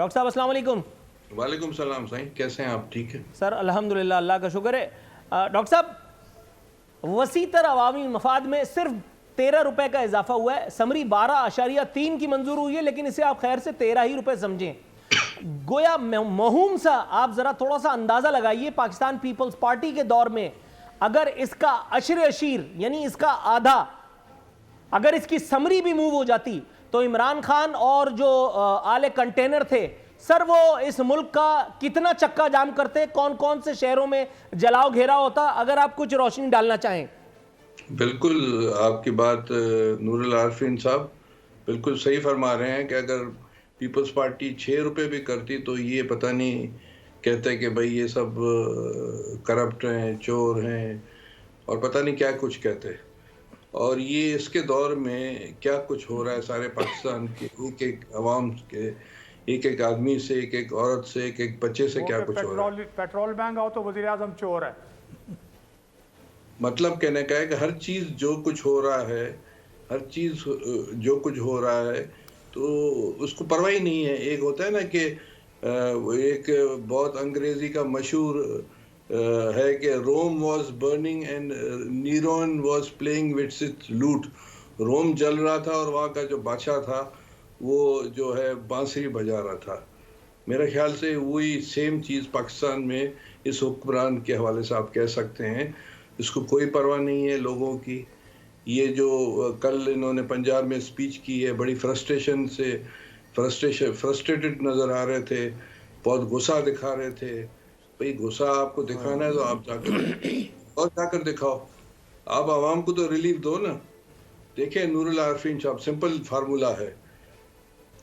Doctor صاحب السلام علیکم. وعلیکم السلام سائیں, کیسے ہیں آپ؟ ٹھیک ہے سر الحمدللہ, اللہ کا شکر ہے. ڈاکٹر صاحب وسیع تر عوامی مفاد میں صرف 13 روپے کا اضافہ ہوا ہے. سمری 12.3 کی منظور ہوئی ہے, لیکن اسے آپ خیر سے 13 ہی روپے سمجھیں. گویا موہوم سا, آپ ذرا تھوڑا سا اندازہ لگائیے پاکستان پیپلز پارٹی کے دور میں اگر اس کا عشر اشیر یعنی اس کا آدھا اگر اس کی سمری بھی موو ہو جاتی تو عمران خان اور جو آلے کنٹینر تھے سر وہ اس ملک کا کتنا چکا جام کرتے, کون کون سے شہروں میں جلاؤ گھیرا ہوتا, اگر آپ کچھ روشنی ڈالنا چاہیں. بالکل آپ کی بات نور العارفین صاحب بالکل صحیح فرما رہے ہیں کہ اگر پیپلز پارٹی 6 روپے بھی کرتی تو یہ پتہ نہیں کہتے کہ بھئی یہ سب کرپٹ ہیں, چور ہیں اور پتہ نہیں کیا کچھ کہتے. اور یہ اس کے دور میں کیا کچھ ہو رہا ہے سارے پاکستان کے ایک ایک عوام کے, ایک ایک آدمی سے, ایک ایک عورت سے, ایک ایک بچے سے کیا کچھ ہو رہا ہے. پیٹرول مہنگا ہو تو وزیر اعظم چور ہے. مطلب کہنے کا ہے کہ ہر چیز جو کچھ ہو رہا ہے, ہر چیز جو کچھ ہو رہا ہے تو اس کو پرواہ ہی نہیں ہے. ایک ہوتا ہے نا کہ ایک بہت انگریزی کا مشہور ہے کہ Rome was burning and Nero was playing with its lute. Rome جل رہا تھا اور وہاں کا جو بادشاہ تھا وہ جو ہے بانسری بجا رہا تھا. میرے خیال سے وہی سیم چیز پاکستان میں اس حکمران کے حوالے سے آپ کہہ سکتے ہیں. اس کو کوئی پرواہ نہیں ہے لوگوں کی. یہ جو کل انہوں نے پنجاب میں اسپیچ کی ہے بڑی فرسٹریٹڈ نظر آ رہے تھے, بہت غصہ دکھا رہے تھے. بھئی غصہ آپ کو دکھانا ہے تو آپ جا کر دکھاؤ, آپ عوام کو تو ریلیف دو نا. دیکھیں نور العارفین صاحب سمپل فارمولا ہے,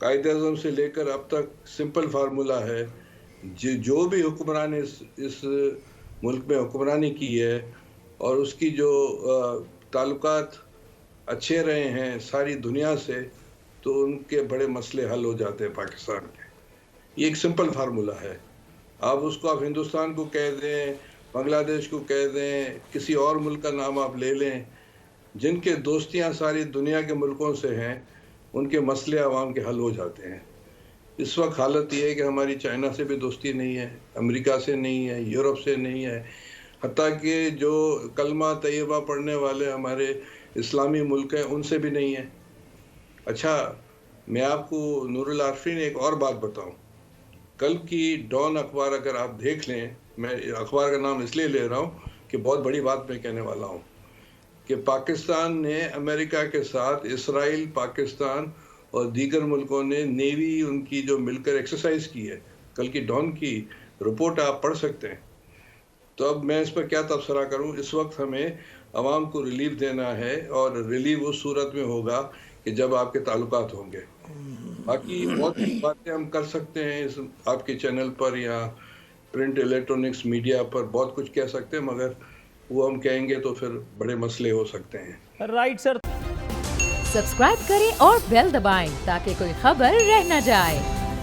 قائد اعظم سے لے کر اب تک سمپل فارمولا ہے. جو بھی حکمران اس ملک میں حکمرانی کی ہے اور اس کی جو تعلقات اچھے رہے ہیں ساری دنیا سے تو ان کے بڑے مسئلے حل ہو جاتے ہیں پاکستان کے. یہ ایک سمپل فارمولا ہے. آپ اس کو آپ ہندوستان کو کہہ دیں, بنگلہ دیش کو کہہ دیں, کسی اور ملک کا نام آپ لے لیں, جن کے دوستیاں ساری دنیا کے ملکوں سے ہیں ان کے مسئلے عوام کے حل ہو جاتے ہیں. اس وقت حالت یہ ہے کہ ہماری چائنا سے بھی دوستی نہیں ہے, امریکہ سے نہیں ہے, یورپ سے نہیں ہے, حتیٰ کہ جو کلمہ طیبہ پڑھنے والے ہمارے اسلامی ملک ہیں ان سے بھی نہیں ہے. اچھا میں آپ کو نور العارفین ایک اور بات بتاؤں. کل کی ڈان اخبار اگر آپ دیکھ لیں, میں اخبار کا نام اس لیے لے رہا ہوں کہ بہت بڑی بات میں کہنے والا ہوں کہ پاکستان نے امریکہ کے ساتھ اسرائیل, پاکستان اور دیگر ملکوں نے نیوی ان کی جو مل کر ایکسرسائز کی ہے, کل کی ڈان کی رپورٹ آپ پڑھ سکتے ہیں. تو اب میں اس پر کیا تبصرہ کروں. اس وقت ہمیں عوام کو ریلیف دینا ہے اور ریلیف اس صورت میں ہوگا کہ جب آپ کے تعلقات ہوں گے. باقی بہت باتیں ہم کر سکتے ہیں اس آپ کے چینل پر یا پرنٹ الیکٹرونکس میڈیا پر, بہت کچھ کہہ سکتے ہیں, مگر وہ ہم کہیں گے تو پھر بڑے مسئلے ہو سکتے ہیں. Right sir. سبسکرائب کریں اور بیل دبائیں تاکہ کوئی خبر رہ نہ جائے.